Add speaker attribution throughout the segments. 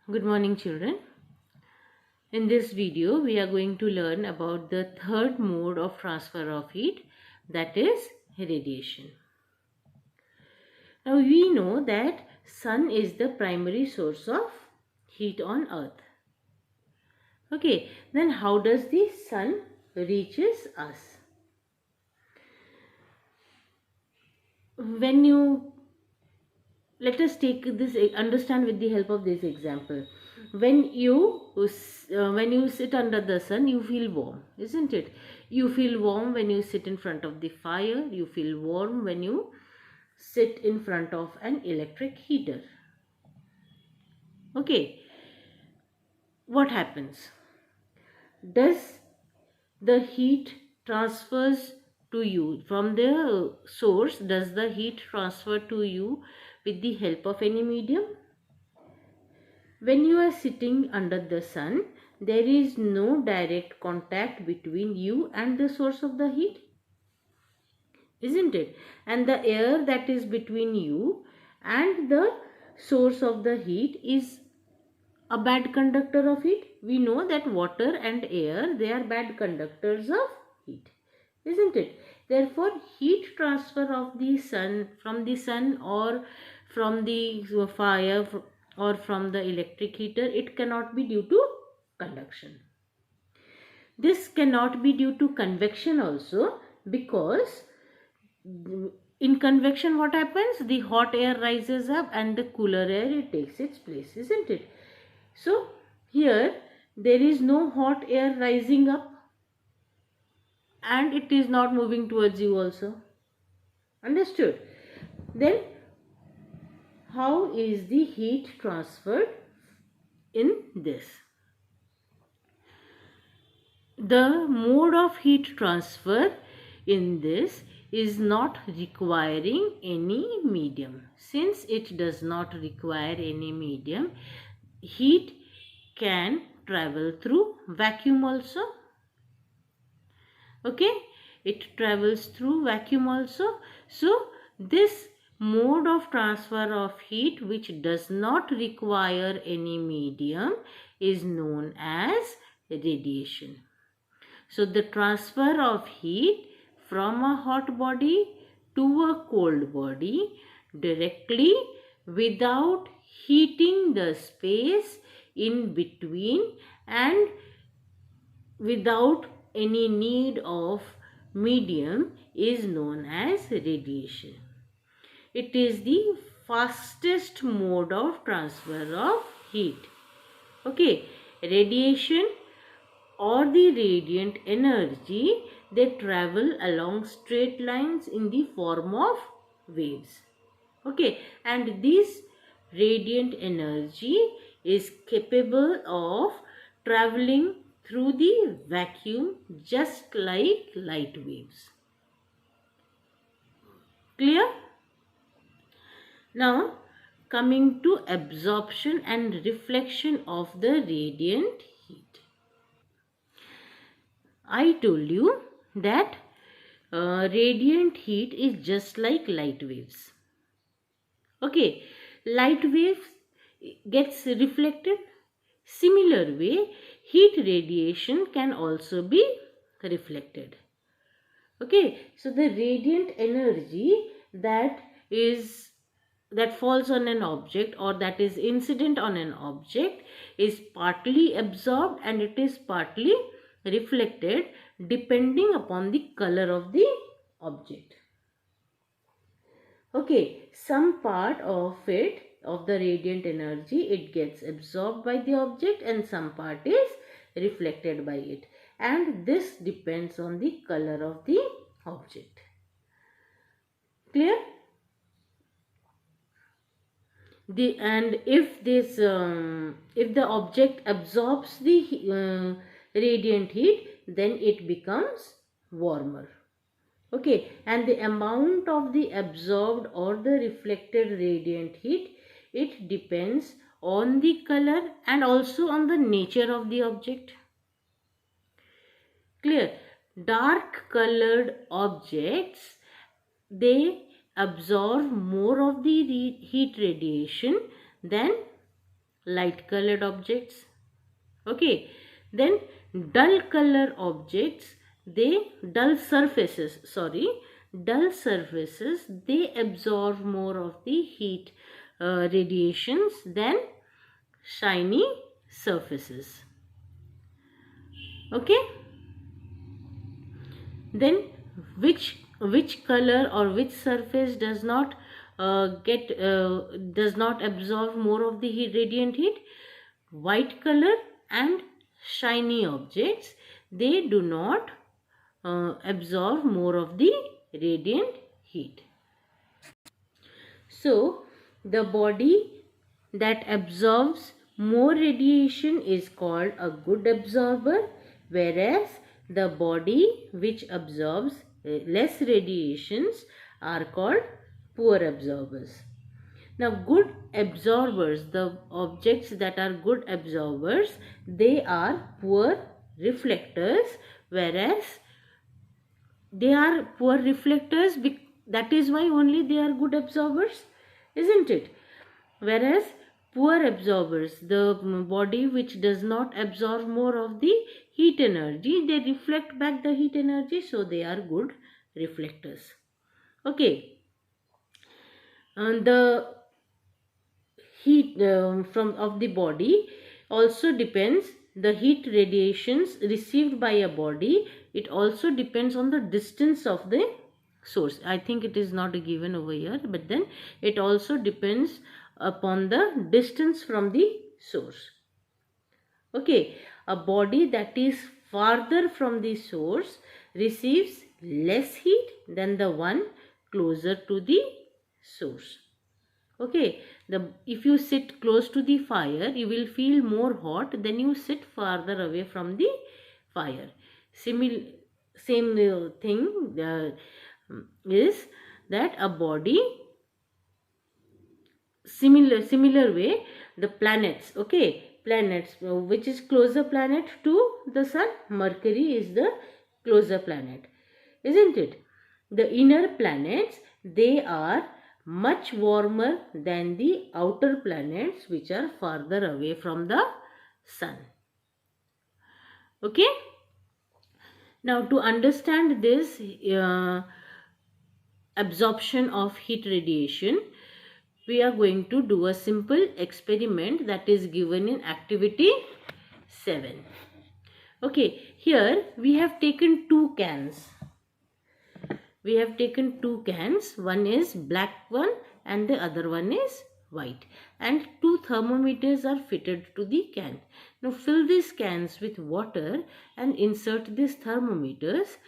Speaker 1: Good morning, children. In this video, we are going to learn about the third mode of transfer of heat, that is radiation. Now, we know that sun is the primary source of heat on earth. Okay, then how does the sun reaches us? Let us take this, understand with the help of this example. When you sit under the sun, you feel warm, isn't it? You feel warm when you sit in front of the fire. You feel warm when you sit in front of an electric heater. Okay, what happens? Does the heat transfers to you from the source? Does the heat transfer to you with the help of any medium? When you are sitting under the sun, there is no direct contact between you and the source of the heat, isn't it? And the air that is between you and the source of the heat is a bad conductor of heat. We know that water and air, they are bad conductors of heat, isn't it? Therefore, heat transfer of the sun, from the sun or from the fire or from the electric heater, it cannot be due to conduction. This cannot be due to convection also, because in convection what happens? The hot air rises up and the cooler air, it takes its place, isn't it? So here there is no hot air rising up and it is not moving towards you also. Understood? Then how is the heat transferred in this? The mode of heat transfer in this is not requiring any medium. Since it does not require any medium, heat can travel through vacuum also. Okay, it travels through vacuum also. So this mode of transfer of heat, which does not require any medium, is known as radiation. So the transfer of heat from a hot body to a cold body directly without heating the space in between and without any need of medium is known as radiation. It is the fastest mode of transfer of heat. Okay, radiation or the radiant energy, they travel along straight lines in the form of waves. Okay, and this radiant energy is capable of traveling through the vacuum just like light waves. Clear? Now coming to absorption and reflection of the radiant heat. I told you that radiant heat is just like light waves. Okay, light waves gets reflected. Similar way, heat radiation can also be reflected. Okay, so the radiant energy that falls on an object or that is incident on an object is partly absorbed and it is partly reflected depending upon the color of the object. Okay, some part of it, of the radiant energy, it gets absorbed by the object and some part is reflected by it, and this depends on the color of the object. Clear? If the object absorbs the radiant heat, then it becomes warmer. Okay, and the amount of the absorbed or the reflected radiant heat, it depends on the color and also on the nature of the object. Clear? Dark colored objects, they absorb more of the heat radiation than light colored objects. Okay, then dull color objects, they dull surfaces, they absorb more of the heat radiations than shiny surfaces. Okay, then which color or which surface does not absorb more of the radiant heat? White color and shiny objects, they do not absorb more of the radiant heat. So the body that absorbs more radiation is called a good absorber, whereas the body which absorbs less radiations are called poor absorbers. Now, good absorbers, the objects that are good absorbers, they are poor reflectors, whereas they are poor reflectors, that is why only they are good absorbers, isn't it? Whereas poor absorbers, the body which does not absorb more of the heat energy, they reflect back the heat energy, so they are good reflectors. Okay, and the heat from of the body also depends, the heat radiations received by a body, it also depends on the distance of the source. I think it is not given over here, but then it also depends upon the distance from the source. Okay, a body that is farther from the source receives less heat than the one closer to the source. Okay, if you sit close to the fire, you will feel more hot than you sit farther away from the fire. Same thing is that a body, similar way, the planets, planets, which is closer planet to the sun? Mercury is the closer planet, isn't it? The inner planets, they are much warmer than the outer planets which are farther away from the sun. Okay, now to understand this absorption of heat radiation, we are going to do a simple experiment that is given in activity 7. Okay, here we have taken two cans. One is black one and the other one is white, and two thermometers are fitted to the can. Now fill these cans with water and insert these thermometers,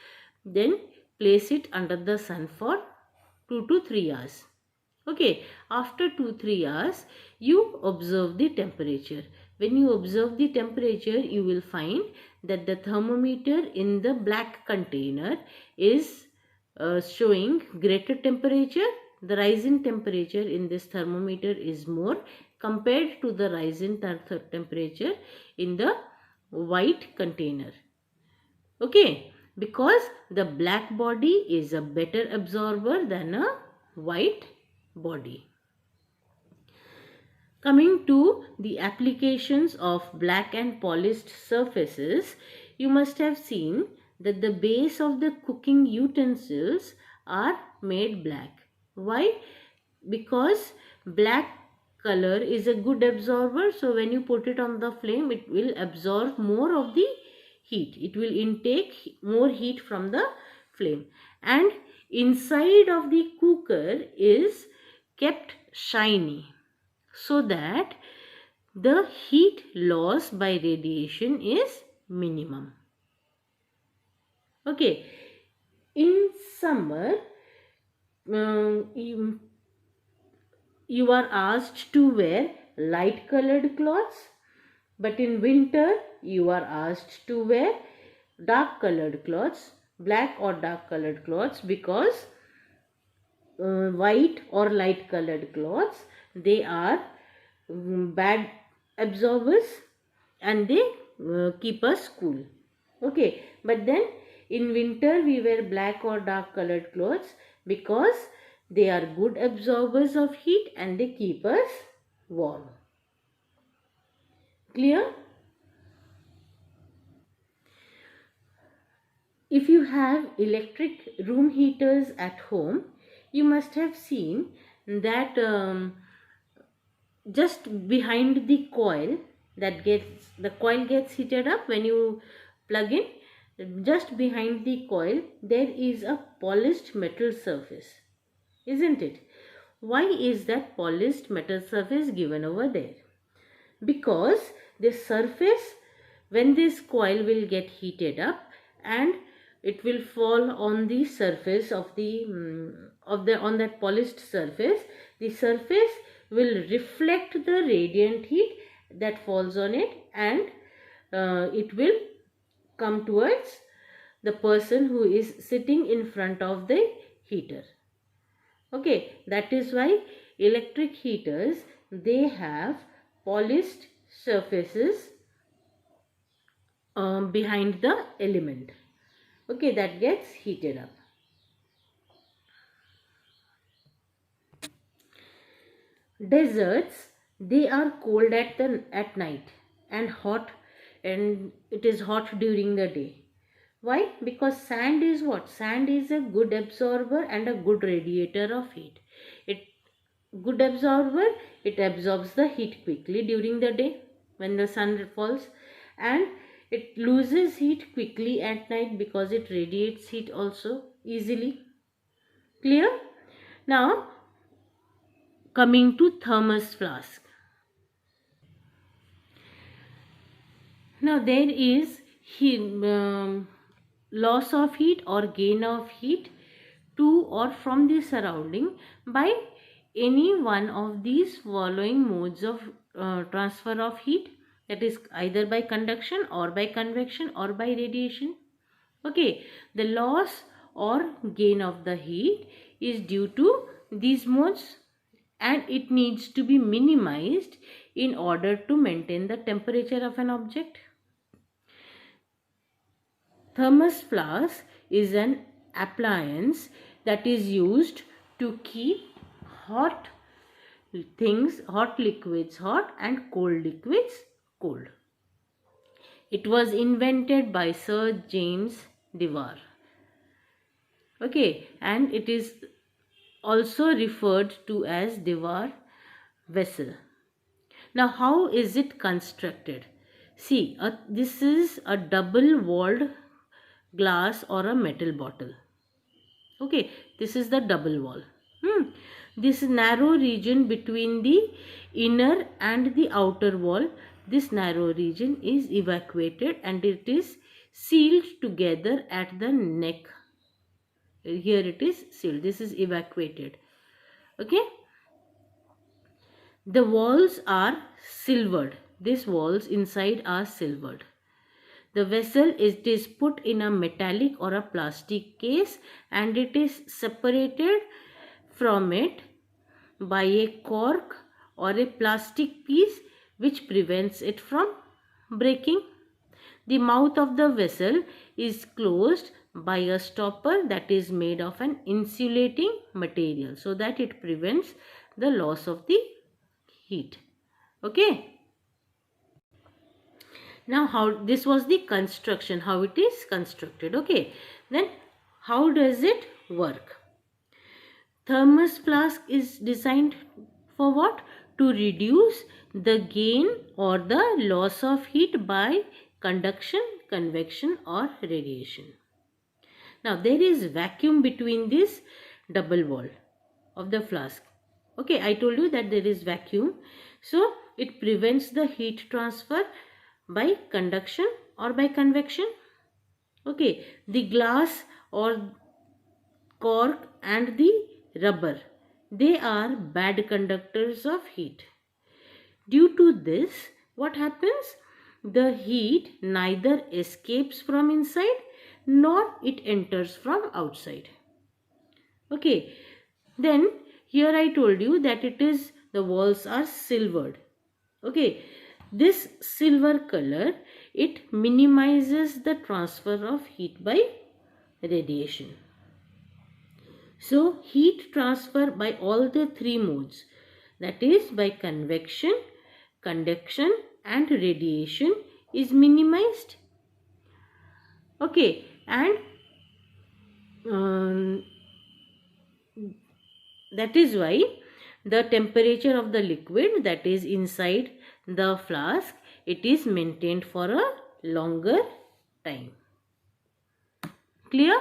Speaker 1: then place it under the sun for 2 to 3 hours. Okay, after 2-3 hours, you observe the temperature. When you observe the temperature, you will find that the thermometer in the black container is showing greater temperature. The rise in temperature in this thermometer is more compared to the rise in temperature in the white container. Okay, because the black body is a better absorber than a white body. Coming to the applications of black and polished surfaces, you must have seen that the base of the cooking utensils are made black. Why? Because black color is a good absorber, so when you put it on the flame, it will absorb more of the heat. It will intake more heat from the flame, and inside of the cooker is kept shiny, so that the heat loss by radiation is minimum. Okay, in summer you are asked to wear light colored clothes, but in winter you are asked to wear dark colored clothes, black or dark colored clothes, because white or light colored clothes, they are bad absorbers and they keep us cool. Okay, but then in winter we wear black or dark colored clothes because they are good absorbers of heat and they keep us warm. Clear? If you have electric room heaters at home, you must have seen that just behind the coil, the coil gets heated up when you plug in. Just behind the coil there is a polished metal surface, isn't it? Why is that polished metal surface given over there? Because the surface, when this coil will get heated up and it will fall on the surface of the on that polished surface, the surface will reflect the radiant heat that falls on it, and it will come towards the person who is sitting in front of the heater. Okay, that is why electric heaters, they have polished surfaces behind the element, okay, that gets heated up. Deserts, they are cold at night and hot, and it is hot during the day. Why? Because sand is what? Sand is a good absorber and a good radiator of heat. It good absorber, it absorbs the heat quickly during the day when the sun falls, and it loses heat quickly at night because it radiates heat also easily. Clear? Now coming to thermos flask. Now there is loss of heat or gain of heat to or from the surrounding by any one of these following modes of transfer of heat, that is either by conduction or by convection or by radiation. Okay, the loss or gain of the heat is due to these modes, and it needs to be minimized in order to maintain the temperature of an object. Thermos flask is an appliance that is used to keep hot things, hot liquids hot and cold liquids cold. It was invented by Sir James Dewar. Okay, and it is also referred to as Dewar vessel. Now, how is it constructed? See, this is a double walled glass or a metal bottle. Okay, this is the double wall. This narrow region between the inner and the outer wall, this narrow region is evacuated and it is sealed together at the neck. Here it is sealed. This is evacuated. Okay. The walls are silvered. These walls inside are silvered. The vessel is put in a metallic or a plastic case, and it is separated from it by a cork or a plastic piece which prevents it from breaking. The mouth of the vessel is closed by a stopper that is made of an insulating material so that it prevents the loss of the heat. Okay. Now, how this was the construction, how it is constructed. Okay, then how does it work? Thermos flask is designed for what? To reduce the gain or the loss of heat by conduction, convection or radiation. Now there is vacuum between this double wall of the flask. Okay, I told you that there is vacuum, so it prevents the heat transfer by conduction or by convection. Okay, the glass or cork and the rubber, they are bad conductors of heat. Due to this, what happens? The heat neither escapes from inside nor it enters from outside. Okay, then here I told you that it is, the walls are silvered. Okay, this silver color, it minimizes the transfer of heat by radiation. So heat transfer by all the three modes, that is by convection, conduction and radiation is minimized. Okay, and that is why the temperature of the liquid that is inside the flask, it is maintained for a longer time. Clear?